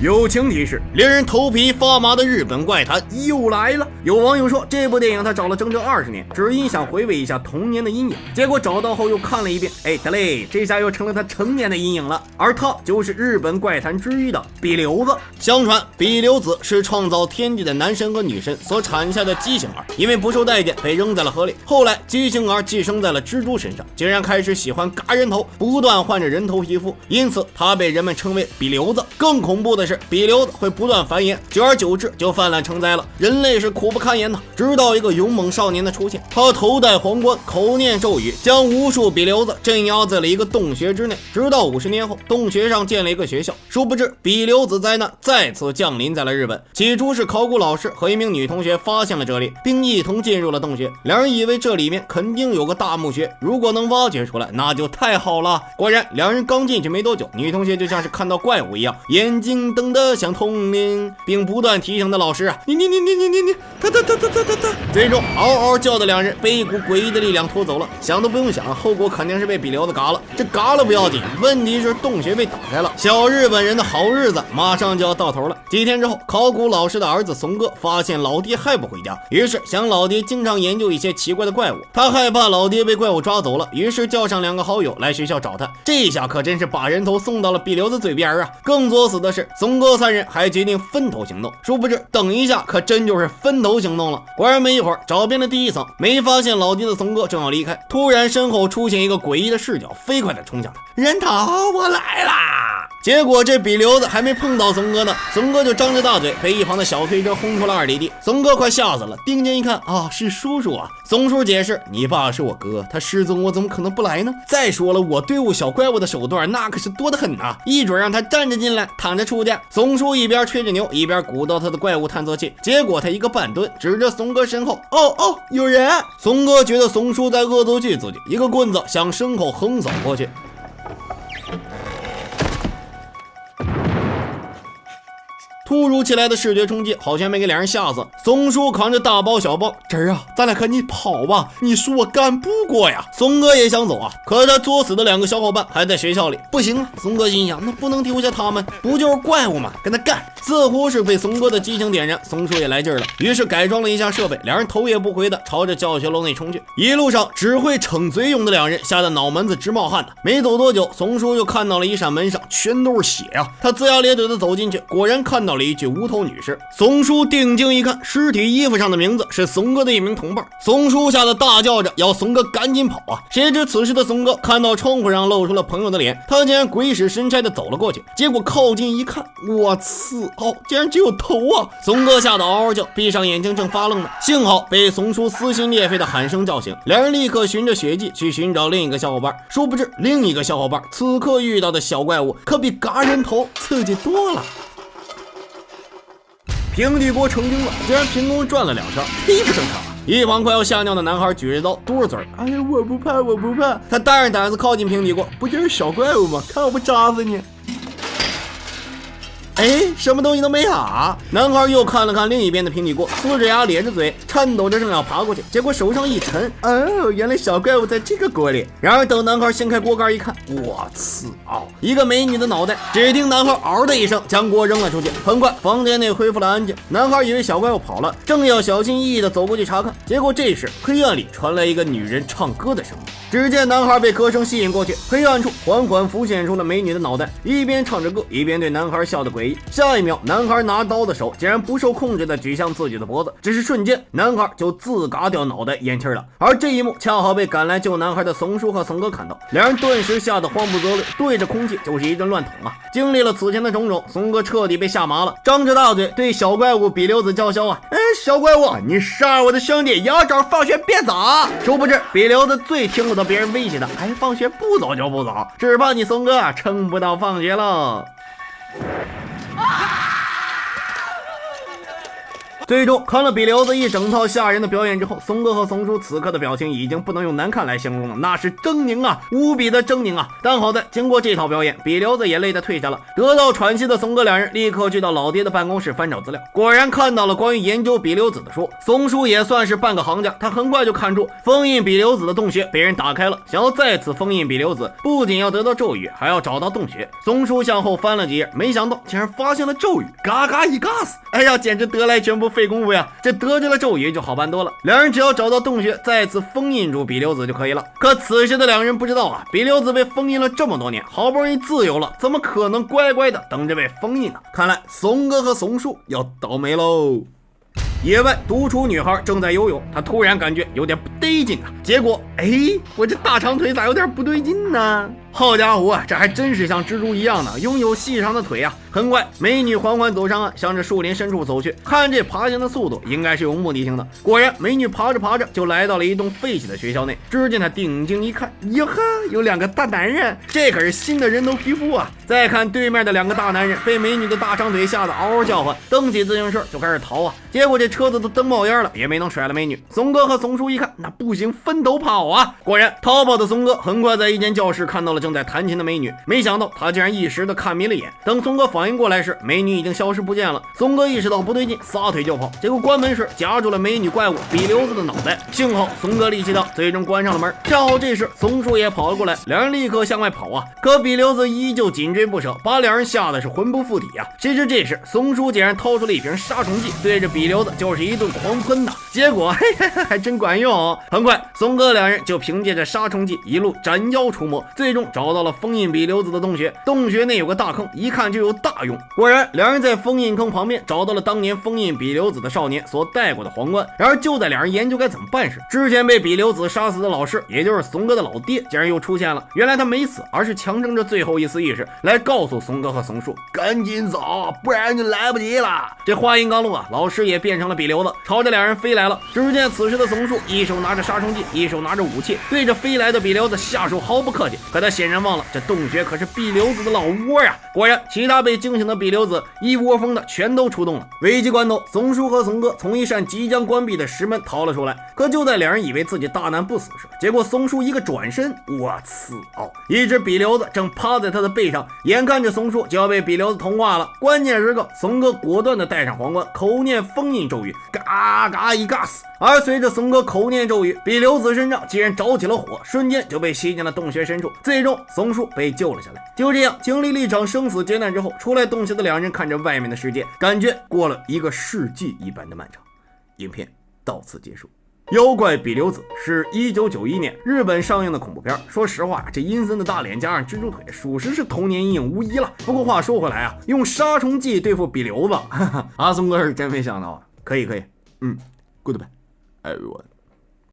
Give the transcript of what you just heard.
友情提示：令人头皮发麻的日本怪谈又来了。有网友说，这部电影他找了整整20年，只因想回味一下童年的阴影。结果找到后又看了一遍，得嘞，这下又成了他成年的阴影了。而他就是日本怪谈之一的比留子。相传比留子是创造天地的男神和女神所产下的畸形儿，因为不受待见被扔在了河里。后来畸形儿寄生在了蜘蛛身上，竟然开始喜欢嘎人头，不断换着人头皮肤，因此他被人们称为比留子。更恐怖的是，比留子会不断繁衍，久而久之就泛滥成灾了，人类是苦不堪言的。直到一个勇猛少年的出现，他头戴皇冠，口念咒语，将无数比留子镇压在了一个洞穴之内。直到50年后，洞穴上建了一个学校。殊不知比留子灾难再次降临在了日本。起初是考古老师和一名女同学发现了这里，并一同进入了洞穴。两人以为这里面肯定有个大墓穴，如果能挖掘出来那就太好了。果然两人刚进去没多久，女同学就像是看到怪物一样，眼睛瞪得像铜铃，并不断提醒的老师你他，最终嗷嗷叫的两人被一股诡异的力量拖走了。想都不用想，后果肯定是被比留子嘎了。这嘎了不要紧，问题是洞穴被打开了，小日本人的好日子马上就要到头了。几天之后，考古老师的儿子怂哥发现老爹还不回家，于是想老爹经常研究一些奇怪的怪物，他害怕老爹被怪物抓走了，于是叫上2个好友来学校找他。这下可真是把人头送到了比留子嘴边啊！更作死的是，怂哥3人还决定分头行动，殊不知等一下可真就是分头行动了。果然没一会儿，找遍了第1层没发现老爹的怂哥正要离开，突然身后出现一个诡异的视角，飞快的冲向他，人头我来啦！结果这比留子还没碰到怂哥呢，怂哥就张着大嘴被一旁的小推车轰出了2里地。怂哥快吓死了，定睛一看是叔叔啊！怂叔解释，你爸是我哥，他失踪我怎么可能不来呢？再说了，我对付小怪物的手段那可是多得很啊，一准让他站着进来躺着出去。怂叔一边吹着牛一边鼓捣他的怪物探测器，结果他一个半蹲指着怂哥身后，有人！怂哥觉得怂叔在恶作剧自己，一个棍子向身后横扫过去。突如其来的视觉冲击好像没给两人吓死。松叔扛着大包小包，侄儿啊，咱俩赶紧跑吧，你说我干不过呀。松哥也想走啊，可他作死的2个小伙伴还在学校里，不行啊。松哥心想，那不能丢下他们，不就是怪物吗？跟他干！似乎是被松哥的激情点燃，松叔也来劲儿了，于是改装了一下设备，两人头也不回的朝着教学楼内冲去。一路上只会逞嘴用的两人吓得脑门子直冒汗的。没走多久，松叔就看到了一扇门上全都是血啊！他龇牙咧嘴的走进去，果然看到了一具无头女尸。松叔定睛一看，尸体衣服上的名字是松哥的一名同伴。松叔吓得大叫着要松哥赶紧跑啊！谁知此时的松哥看到窗户上露出了朋友的脸，他竟然鬼使神差的走了过去，结果靠近一看，我刺！竟然只有头啊！松哥吓得嗷嗷叫，闭上眼睛正发愣呢，幸好被松叔撕心裂肺的喊声叫醒，两人立刻循着血迹去寻找另一个小伙伴。殊不知另一个小伙伴此刻遇到的小怪物可比嘎人头刺激多了。平底锅成精了，竟然凭空转了2圈，忒不正常了。一旁快要吓尿的男孩举着刀嘟着嘴，哎呀，我不怕，我不怕。他大着胆子靠近平底锅，不就是小怪物吗？看我不扎死你！什么东西都没啊！男孩又看了看另一边的平底锅，呲着牙咧着嘴，颤抖着正要爬过去，结果手上一沉，原来小怪物在这个锅里。然而等男孩掀开锅盖一看，我操！一个美女的脑袋！只听男孩嗷的一声将锅扔了出去。很快房间内恢复了安静，男孩以为小怪物跑了，正要小心翼翼地走过去查看，结果这时黑暗里传来一个女人唱歌的声音。只见男孩被歌声吸引过去，黑暗处缓缓浮现出了美女的脑袋，一边唱着歌一边对男孩笑得诡异。下一秒，男孩拿刀的手竟然不受控制地举向自己的脖子，只是瞬间，男孩就自嘎掉脑袋咽气了。而这一幕恰好被赶来救男孩的松叔和松哥看到，两人顿时吓得慌不择路，对着空气就是一阵乱捅啊！经历了此前的种种，松哥彻底被吓麻了，张着大嘴对小怪物比留子叫嚣啊！小怪物，你杀我的兄弟，要找放学别走！殊不知比留子最听不得别人威胁的，放学不走就不走，只怕你松哥撑不到放学了。最终看了比留子一整套吓人的表演之后，松哥和松叔此刻的表情已经不能用难看来形容了，那是狰狞啊，无比的狰狞啊！但好在经过这套表演，比留子也累得退下了。得到喘息的松哥两人立刻去到老爹的办公室翻找资料，果然看到了关于研究比留子的书。松叔也算是半个行家，他很快就看出封印比留子的洞穴被人打开了，想要再次封印比留子，不仅要得到咒语，还要找到洞穴。松叔向后翻了几页，没想到竟然发现了咒语，嘎嘎一嘎死！哎呀，简直得来全不费功夫呀！这得着了咒语就好办多了，两人只要找到洞穴，再次封印住比留子就可以了。可此时的两人不知道啊，比留子被封印了这么多年，好不容易自由了，怎么可能乖乖的等着被封印呢？看来松哥和松叔要倒霉喽。野外独处女孩正在游泳，她突然感觉有点不对劲啊，结果我这大长腿咋有点不对劲呢？好家伙啊，这还真是像蜘蛛一样的拥有细长的腿啊！很快，美女缓缓走上岸，向着树林深处走去。看这爬行的速度，应该是有目的性的。果然，美女爬着爬着就来到了一栋废弃的学校内。只见她定睛一看，哟呵，有两个大男人，这可是新的人头皮肤啊！再看对面的两个大男人，被美女的大长腿吓得嗷嗷叫唤，蹬起自行车就开始逃啊！结果这车子都蹬冒烟了，也没能甩了美女。松哥和松叔一看，那不行，分头跑啊！果然，逃跑的松哥很快在一间教室看到了正在弹琴的美女，没想到他竟然一时的看迷了眼。等松哥反应过来时，美女已经消失不见了。松哥意识到不对劲，撒腿就跑，结果关门时夹住了美女怪物比留子的脑袋。幸好松哥力气大，最终关上了门。恰好这时松叔也跑了过来，两人立刻向外跑啊！可比留子依旧紧追不舍，把两人吓得是魂不附体啊！谁知这时松叔竟然掏出了一瓶杀虫剂，对着比留子就是一顿狂喷呐！结果还真管用。很快，松哥两人就凭借着杀虫剂一路斩妖除魔，最终找到了封印比留子的洞穴。洞穴内有个大坑，一看就有大用。果然，两人在封印坑旁边找到了当年封印比留子的少年所戴过的皇冠。然而就在两人研究该怎么办时，之前被比留子杀死的老师，也就是松哥的老爹，竟然又出现了。原来他没死，而是强撑着最后一丝意识来告诉松哥和松叔赶紧走，不然就来不及了。这话音刚落啊，老师也变成了比留子，朝着两人飞来了。只见此时的松叔一手拿着杀虫剂，一手拿着武器，对着飞来的比留子下手毫不客气。可他显然忘了，这洞穴可是比留子的老窝呀！果然，其他被惊醒的比留子一窝蜂的全都出动了。危急关头，松叔和松哥从一扇即将关闭的石门逃了出来。可就在两人以为自己大难不死时，结果松叔一个转身，我操！一只比留子正趴在他的背上，眼看着松叔就要被比留子同化了。关键时刻，松哥果断的戴上皇冠，口念封印咒语，嘎嘎一嘎死。而随着松哥口念咒语，比留子身上竟然着起了火，瞬间就被吸进了洞穴深处。最终，松叔被救了下来。就这样，经历了一场生死劫难之后，出来洞穴的两人看着外面的世界，感觉过了一个世纪一般的漫长。影片到此结束。妖怪比留子是1991年日本上映的恐怖片。说实话，这阴森的大脸加上蜘蛛腿，属实是童年阴影无疑了。不过话说回来啊，用杀虫剂对付比留子，阿松哥是真没想到啊。可以，Goodbye everyone。